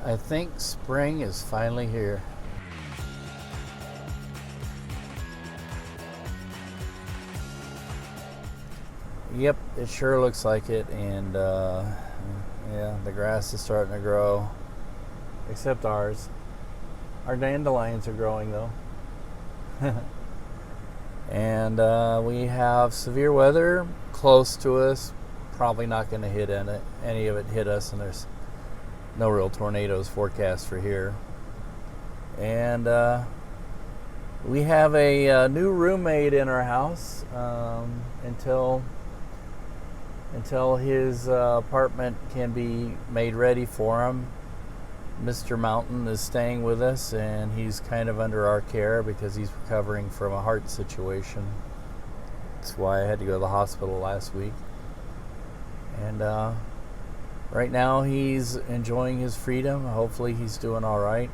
I think spring is finally here. Yep, it sure looks like it, and yeah, the grass is starting to grow, except ours. Our dandelions are growing though. And we have severe weather close to us. Probably not going to hit any of it hit us, and there's no real tornadoes forecast for here. And we have a new roommate in our house until his apartment can be made ready for him. Mr. Mountain is staying with us, and he's kind of under our care because he's recovering from a heart situation. That's why I had to go to the hospital last week. And right now he's enjoying his freedom. Hopefully he's doing all right.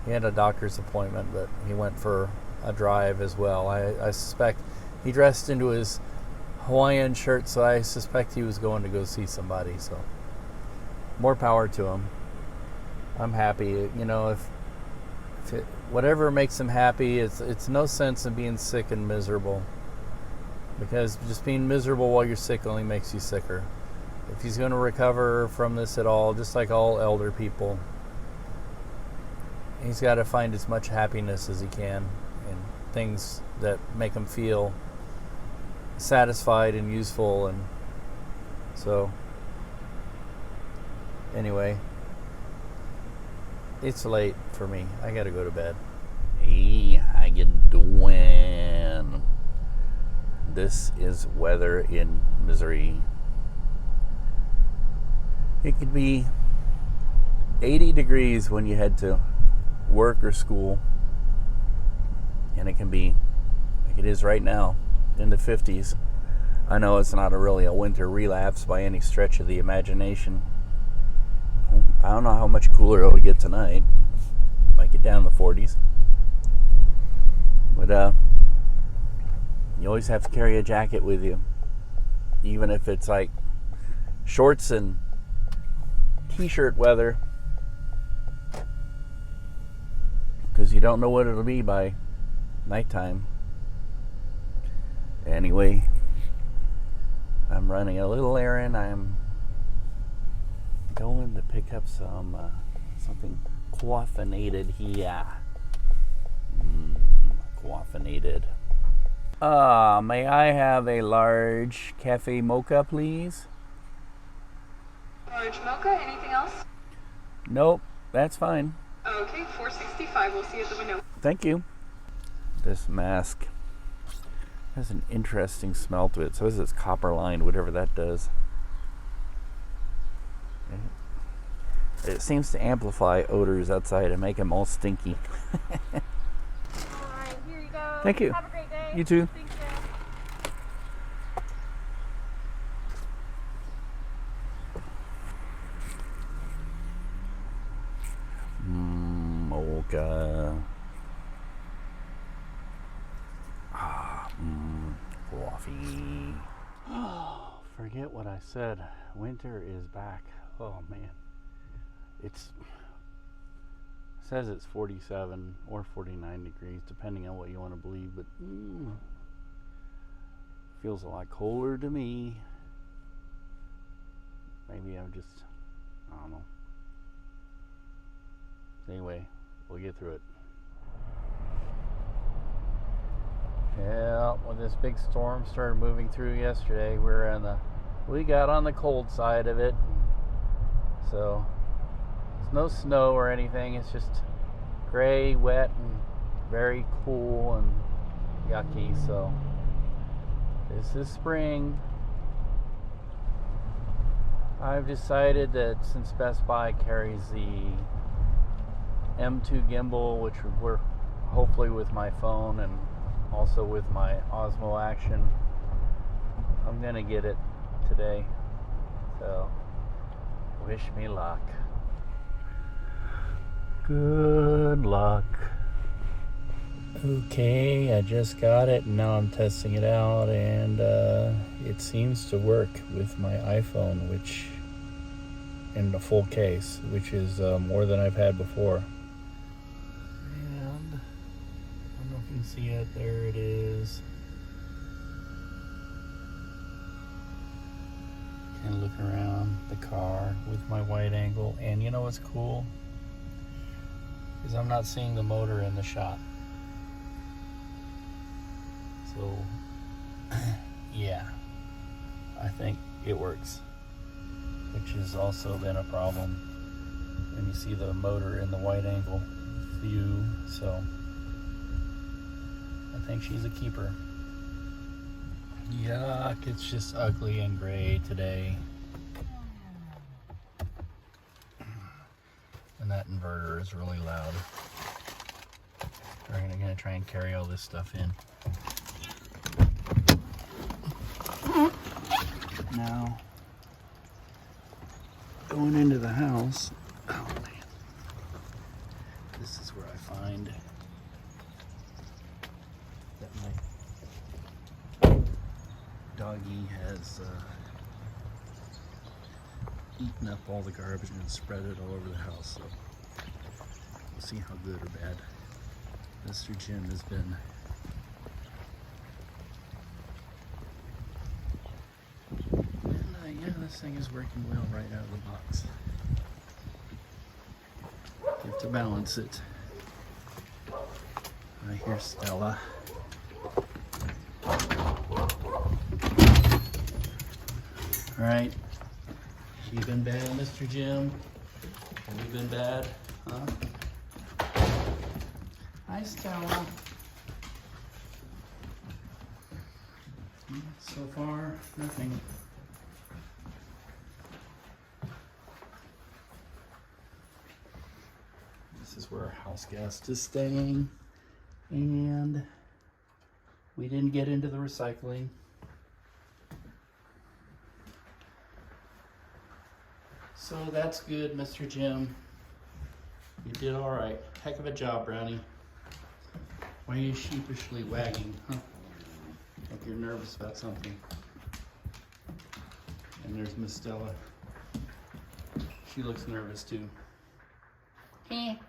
He had a doctor's appointment, but he went for a drive as well. I suspect he dressed into his Hawaiian shirt, so I suspect he was going to go see somebody. So more power to him. I'm happy. You know, if whatever makes him happy, it's no sense in being sick and miserable, because just being miserable while you're sick only makes you sicker. If he's going to recover from this at all, just like all elder people, he's got to find as much happiness as he can in things that make him feel satisfied and useful. And so anyway, it's late for me. I gotta go to bed. Hey, how you doing? This is weather in Missouri. It could be 80 degrees when you head to work or school, and it can be like it is right now in the 50s. I know it's not really a winter relapse by any stretch of the imagination. I don't know how much cooler it'll get tonight. Might get down in the 40s. But you always have to carry a jacket with you, even if it's like shorts and t-shirt weather, because you don't know what it'll be by nighttime. Anyway, I'm running a little errand. I'm going to pick up something caffeinated here. Caffeinated. May I have a large cafe mocha, please? Large mocha, anything else? Nope, that's fine. Okay, $4.65. We'll see you at the window. Thank you. This mask has an interesting smell to it. So is this copper lined, whatever that does. It seems to amplify odors outside and make them all stinky. Alright, here you go. Thank you. Have a great day. You too. Thank you. Mocha. Coffee. Oh, forget what I said. Winter is back. Oh man. It says it's 47 or 49 degrees, depending on what you want to believe, but feels a lot colder to me. Maybe I don't know. Anyway, we'll get through it. Yeah, when this big storm started moving through yesterday, we got on the cold side of it. So it's no snow or anything. It's just gray, wet, and very cool and yucky. So this is spring. I've decided that since Best Buy carries the M2 gimbal, which would work hopefully with my phone and also with my Osmo Action, I'm gonna get it today. So wish me luck. Good luck. Okay, I just got it and now I'm testing it out, and it seems to work with my iPhone, which in the full case, which is more than I've had before. And I don't know if you can see it. There it is. Kind of looking around the car with my wide angle. And you know what's cool? Is I'm not seeing the motor in the shot. So, yeah, I think it works, which has also been a problem when you see the motor in the wide angle view. So, I think she's a keeper. Yuck, it's just ugly and gray today. And that inverter is really loud. Alright, I'm gonna try and carry all this stuff in. Now, going into the house, oh man, this is where I find that my doggy has eaten up all the garbage and spread it all over the house. So we'll see how good or bad Mr. Jim has been. And yeah, this thing is working well right out of the box. You have to balance it. I hear Stella. Alright. You been bad, Mr. Jim? Have you been bad? Huh? Hi, Stella. So far, nothing. This is where our house guest is staying. And we didn't get into the recycling. So that's good, Mr. Jim. You did all right. Heck of a job, Brownie. Why are you sheepishly wagging, huh? Like you're nervous about something. And there's Miss Stella. She looks nervous too. Hey.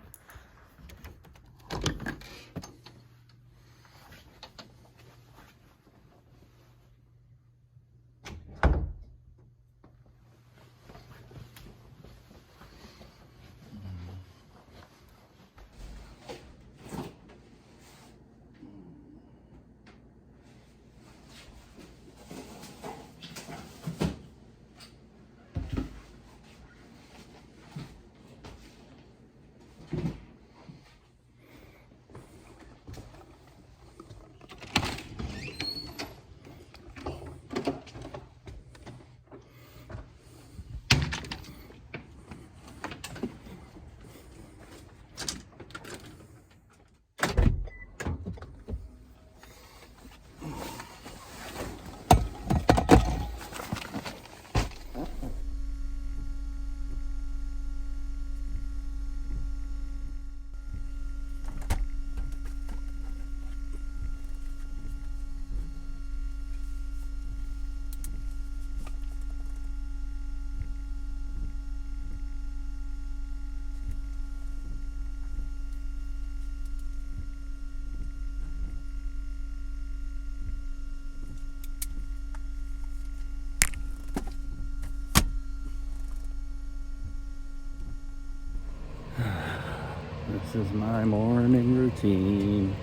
This is my morning routine.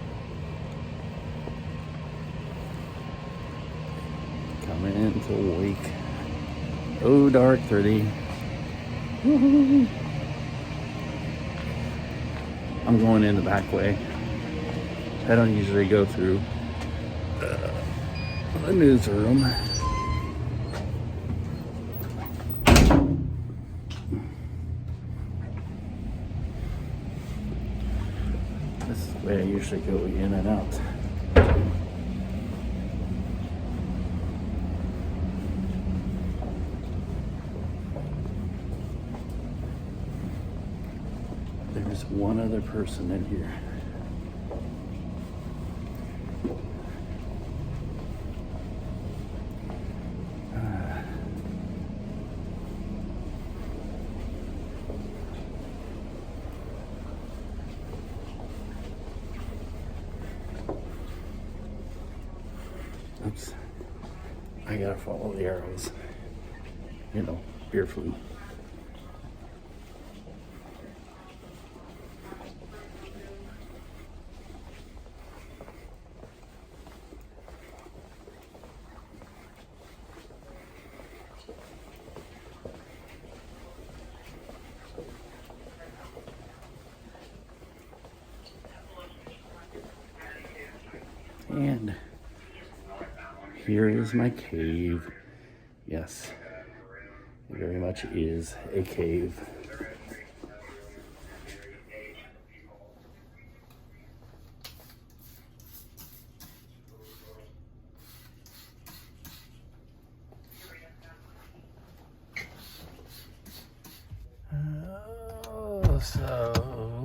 Coming into week. Oh, dark 30. Woo-hoo. I'm going in the back way. I don't usually go through the newsroom. This is the way I usually go in and out. There's one other person in here. Oops. I gotta follow the arrows. You know, beer flu. And here is my cave. Yes, it very much is a cave. So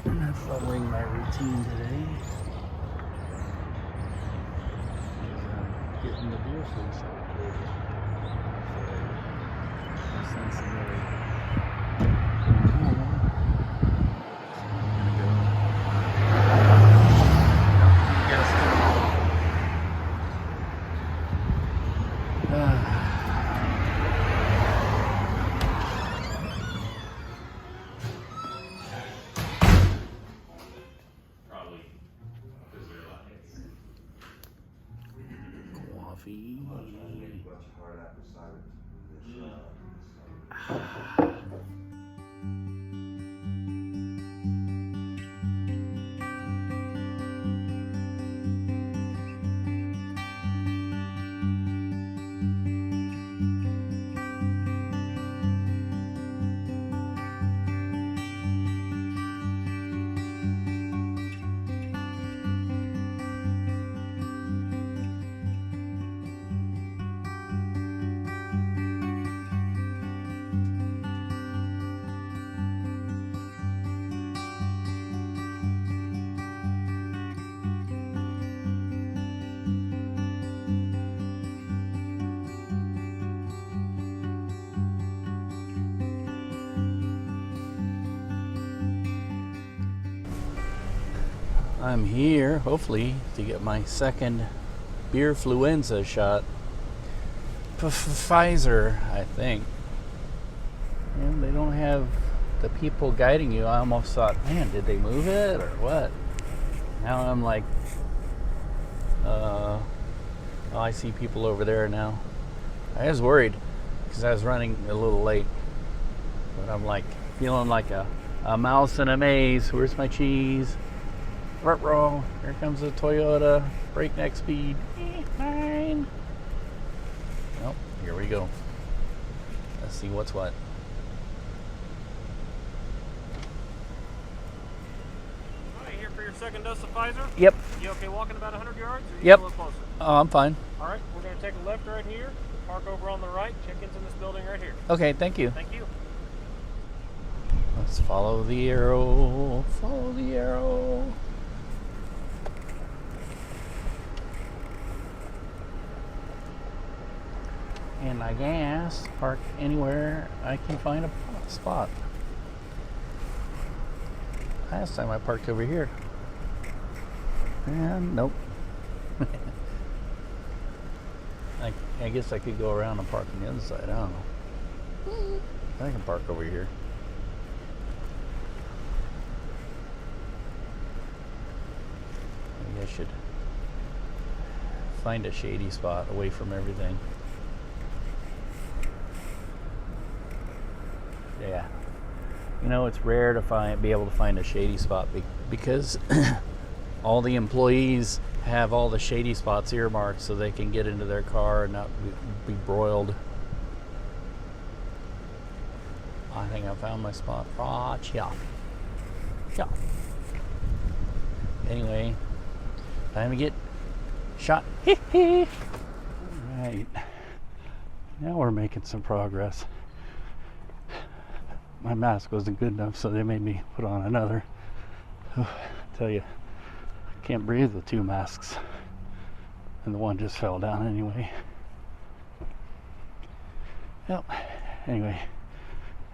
I'm following my routine today. Getting the beer food started. Coffee. I'm here, hopefully, to get my second beer fluenza shot. Pfizer, I think. And they don't have the people guiding you. I almost thought, man, did they move it or what? Now I'm like, oh, I see people over there now. I was worried because I was running a little late. But I'm like, feeling like a mouse in a maze. Where's my cheese? Ruh-roh. Here comes the Toyota. Breakneck speed. Fine. Well, here we go. Let's see what's what. Alright, here for your second dose of Pfizer? Yep. You okay walking about 100 yards? Or Yep. A little closer? Oh, I'm fine. Alright, we're going to take a left right here, park over on the right, check-in's in this building right here. Okay, thank you. Thank you. Let's follow the arrow. Follow the arrow. And I guess park anywhere I can find a spot. Last time I parked over here. And nope. I guess I could go around and park on the other side. I don't know. I can park over here. Maybe I should find a shady spot away from everything. Yeah, you know, it's rare to be able to find a shady spot because all the employees have all the shady spots earmarked so they can get into their car and not be broiled. I think I found my spot. Yeah. Anyway, time to get shot. Right. Now we're making some progress. My mask wasn't good enough, so they made me put on another. I tell you, I can't breathe with two masks. And the one just fell down anyway. Well, anyway,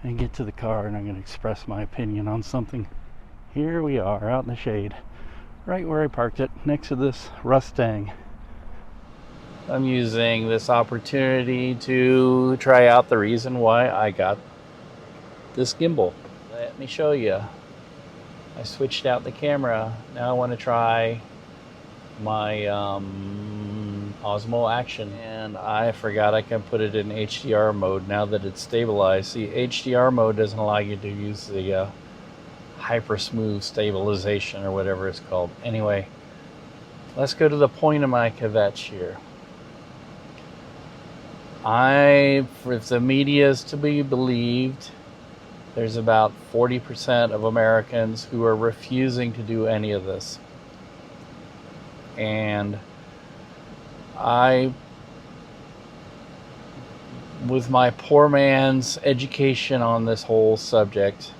I get to the car and I'm going to express my opinion on something. Here we are, out in the shade. right where I parked it, next to this Mustang. I'm using this opportunity to try out the reason why I got this gimbal. Let me show you. I switched out the camera. Now I want to try my Osmo Action, and I forgot I can put it in HDR mode now that it's stabilized. See, HDR mode doesn't allow you to use the hyper smooth stabilization or whatever it's called. Anyway, let's go to the point of my kvetch here. If the media is to be believed, there's about 40% of Americans who are refusing to do any of this. And I, with my poor man's education on this whole subject,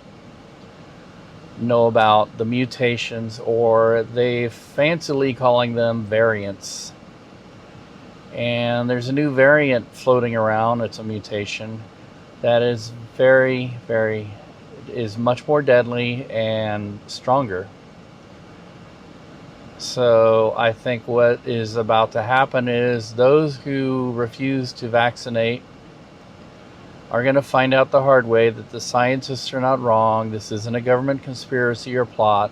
know about the mutations, or they fancily calling them variants. And there's a new variant floating around. It's a mutation that is is much more deadly and stronger. So I think what is about to happen is those who refuse to vaccinate are going to find out the hard way that the scientists are not wrong. This isn't a government conspiracy or plot.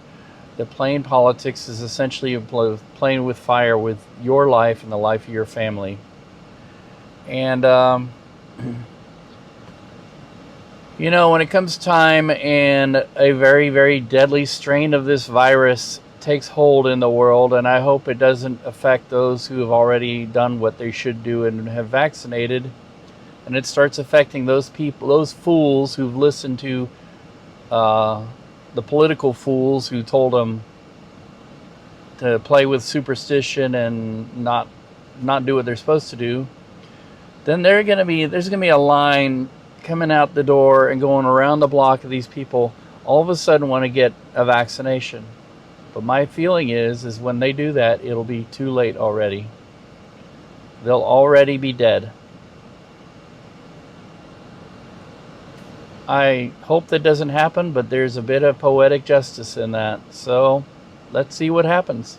That playing politics is essentially playing with fire with your life and the life of your family. And, you know, when it comes time and a very, very deadly strain of this virus takes hold in the world, and I hope it doesn't affect those who have already done what they should do and have vaccinated, and it starts affecting those people, those fools who've listened to the political fools who told them to play with superstition and not do what they're supposed to do, then there's gonna be a line coming out the door and going around the block of these people all of a sudden want to get a vaccination. But my feeling is when they do that, it'll be too late already. They'll already be dead. I hope that doesn't happen, but there's a bit of poetic justice in that. So let's see what happens.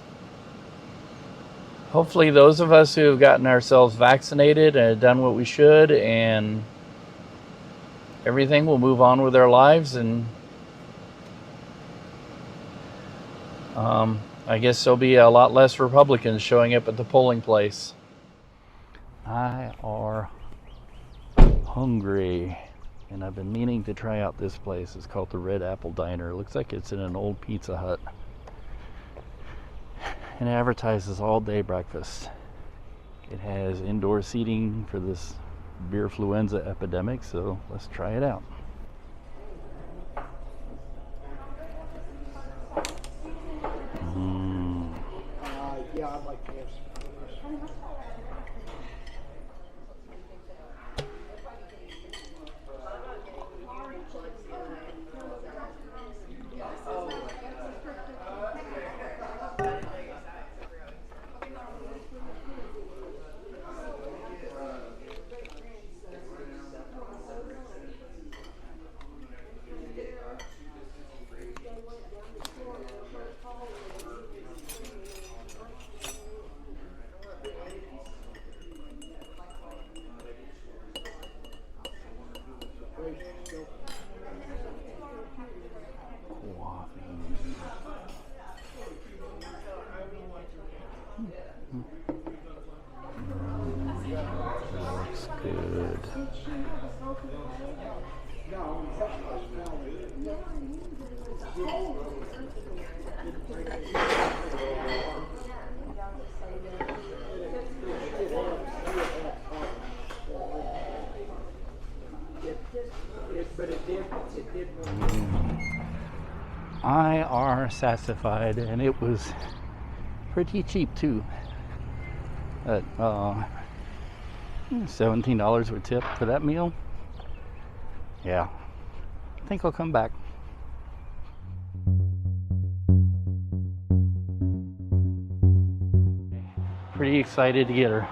Hopefully those of us who have gotten ourselves vaccinated and done what we should, and everything will move on with our lives, and I guess there'll be a lot less Republicans showing up at the polling place. I are hungry. And I've been meaning to try out this place. It's called the Red Apple Diner. It looks like it's in an old Pizza Hut. And it advertises all-day breakfast. It has indoor seating for this beerfluenza epidemic, so let's try it out. Yeah, I'd like to have some. Looks good. I are sassified, and it was pretty cheap too. At $17 with tip for that meal. Yeah, I think I'll come back. Pretty excited to get her.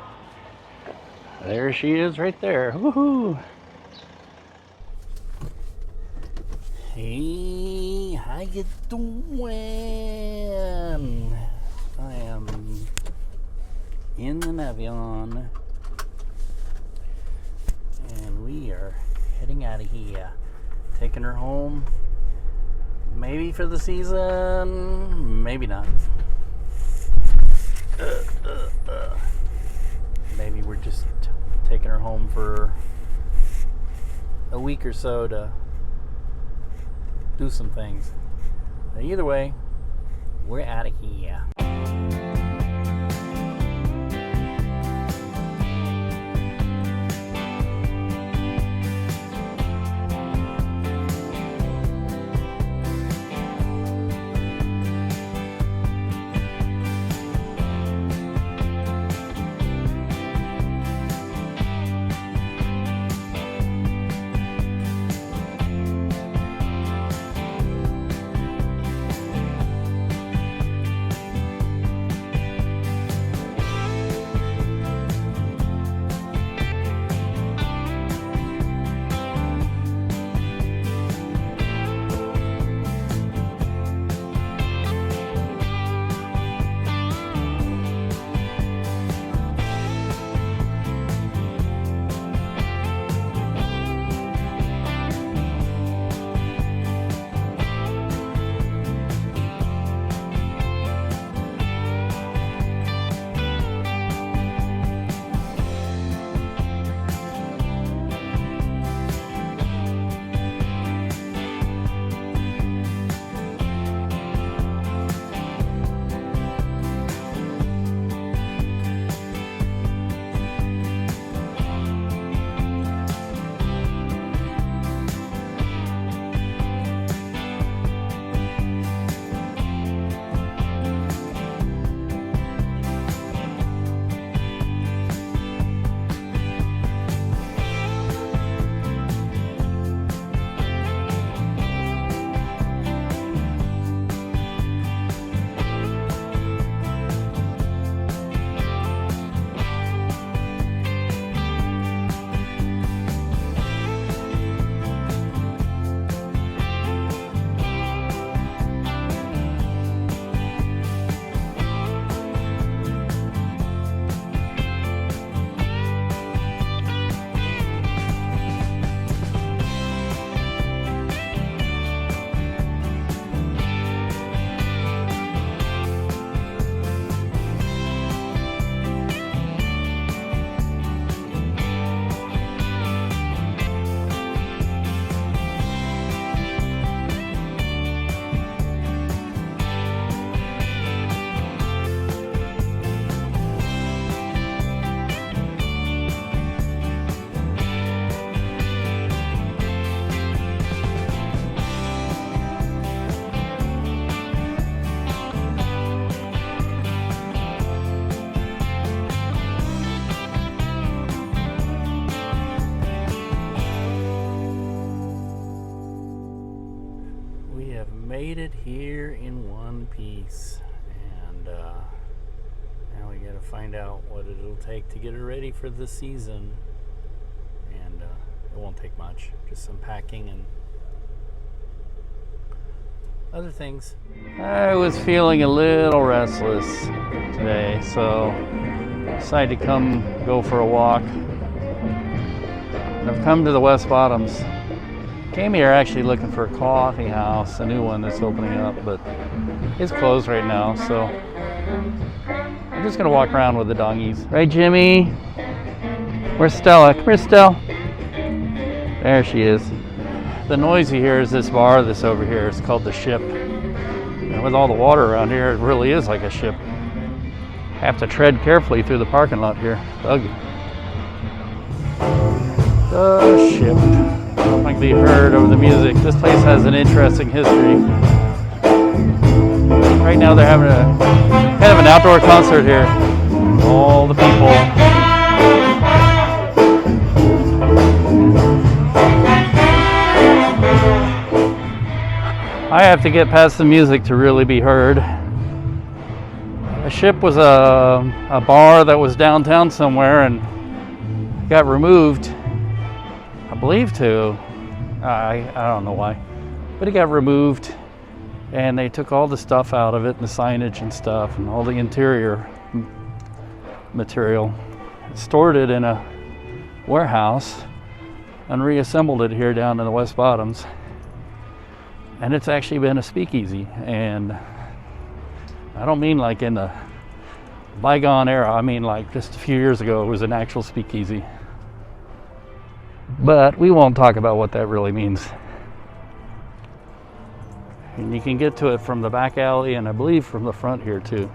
There she is right there. Woohoo! Hey, hi. you doing? I am in an avion, and we are heading out of here. Taking her home, maybe for the season, maybe not. Maybe we're just taking her home for a week or so to do some things. But either way, we're out of here. Made it here in one piece, and now we gotta find out what it'll take to get her ready for the season. And it won't take much, just some packing and other things. I was feeling a little restless today, so decided to come go for a walk. And I've come to the West Bottoms. Came here actually looking for a coffee house, a new one that's opening up, but it's closed right now, so I'm just gonna walk around with the doggies. Right, Jimmy? Where's Stella? Come here, Stella. There she is. The noise you hear is this bar that's over here. It's called The Ship. And with all the water around here, it really is like a ship. Have to tread carefully through the parking lot here. Ugh. The Ship. I don't think they heard over the music. This place has an interesting history. Right now they're having a kind of an outdoor concert here. All the people. I have to get past the music to really be heard. The Ship was a bar that was downtown somewhere and got removed. I believe I don't know why, but it got removed And they took all the stuff out of it, and the signage and stuff, and all the interior material, stored it in a warehouse, and reassembled it here down in the West Bottoms. And it's actually been a speakeasy, and I don't mean like in the bygone era, I mean like just a few years ago it was an actual speakeasy. But we won't talk about what that really means. And you can get to it from the back alley, and I believe from the front here too.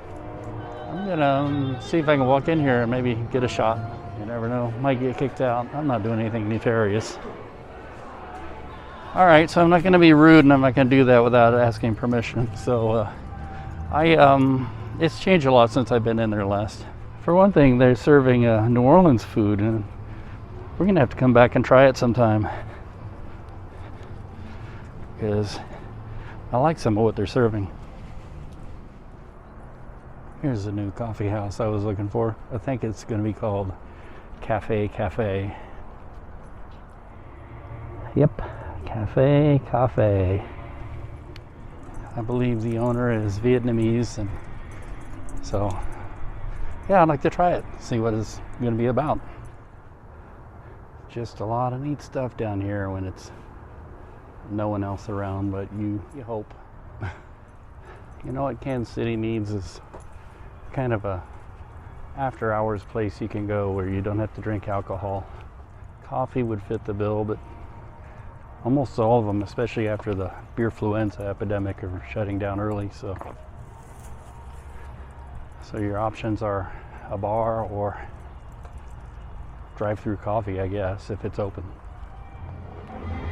I'm gonna see if I can walk in here and maybe get a shot. You never know, might get kicked out. I'm not doing anything nefarious. All right, so I'm not gonna be rude, and I'm not gonna do that without asking permission. So it's changed a lot since I've been in there last. For one thing, they're serving New Orleans food, and we're gonna have to come back and try it sometime, because I like some of what they're serving. Here's the new coffee house I was looking for. I think it's gonna be called Cafe. Yep, Cafe. I believe the owner is Vietnamese, and so yeah, I'd like to try it, see what it's gonna be about. Just a lot of neat stuff down here when it's no one else around, but you hope. You know what Kansas City needs is kind of a after hours place you can go where you don't have to drink alcohol. Coffee would fit the bill, but almost all of them, especially after the beerfluenza epidemic, are shutting down early, so your options are a bar or drive-through coffee, I guess, if it's open.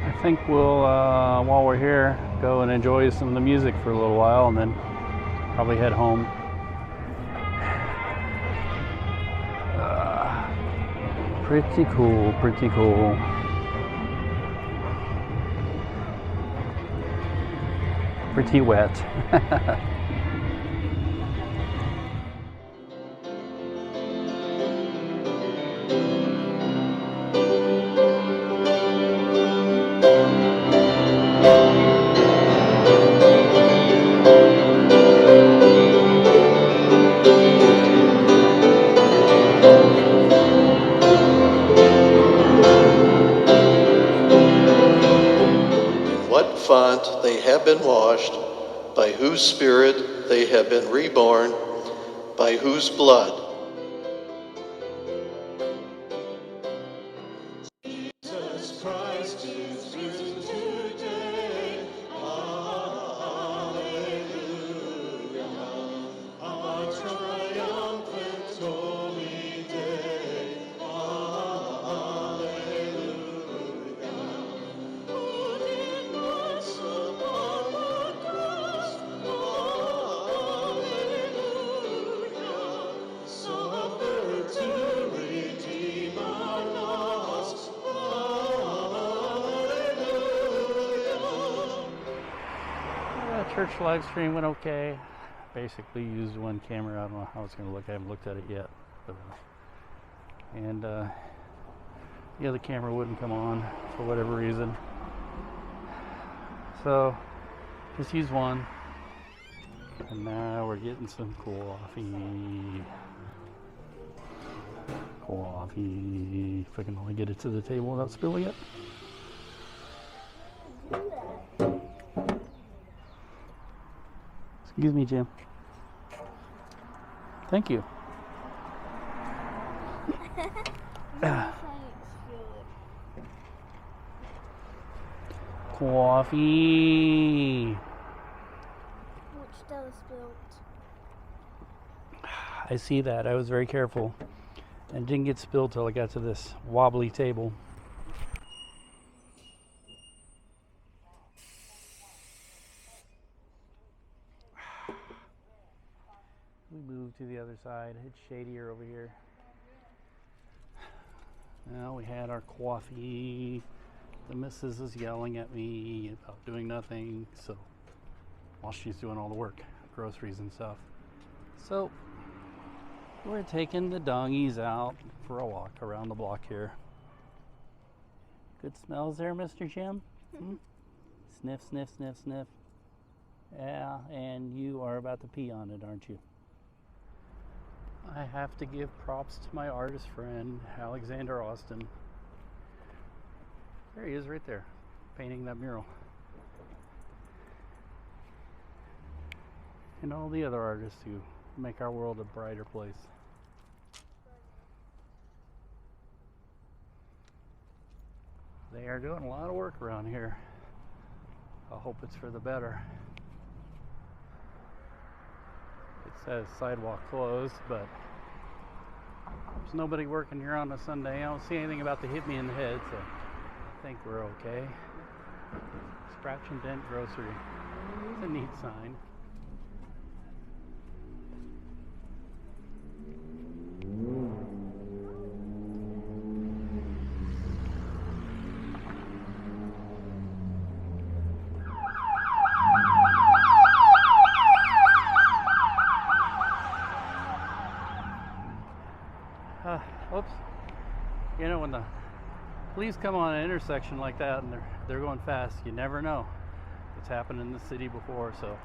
I think we'll, while we're here, go and enjoy some of the music for a little while, and then probably head home. Pretty cool. Pretty wet. What font they have been washed, by whose spirit they have been reborn, by whose blood. Jesus Christ is risen today. Hallelujah. Our triumphant holy day. Hallelujah. Who did us upon the cross? Hallelujah. Suffered to redeem our loss. Church live stream went okay. Basically used one camera. I don't know how it's going to look. I haven't looked at it yet. And the other camera wouldn't come on for whatever reason. So just use one. And now we're getting some coffee. If I can only get it to the table without spilling it. Excuse me, Jim. Thank you. Coffee. Which does spilt. I see that. I was very careful and didn't get spilled till I got to this wobbly table. We moved to the other side. It's shadier over here. Now we had our coffee. The missus is yelling at me about doing nothing, so while she's doing all the work, groceries and stuff. So we're taking the dongies out for a walk around the block here. Good smells there, Mr. Jim? Hmm? Sniff, sniff, sniff, sniff. Yeah, and you are about to pee on it, aren't you? I have to give props to my artist friend, Alexander Austin. There he is right there, painting that mural. And all the other artists who make our world a brighter place. They are doing a lot of work around here. I hope it's for the better. It says sidewalk closed, but there's nobody working here on a Sunday. I don't see anything about to hit me in the head, so I think we're okay. Scratch and Dent Grocery. It's a neat sign. Oops. You know, when the police come on an intersection like that and they're going fast, you never know. It's happened in the city before, so.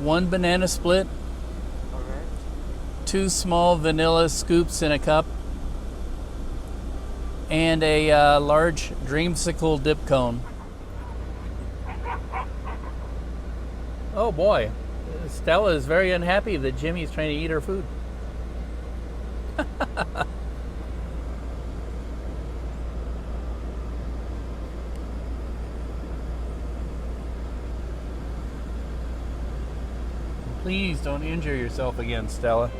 One banana split, 2 small vanilla scoops in a cup, and a large dreamsicle dip cone. Oh boy, Stella is very unhappy that Jimmy's trying to eat her food. Please don't injure yourself again, Stella.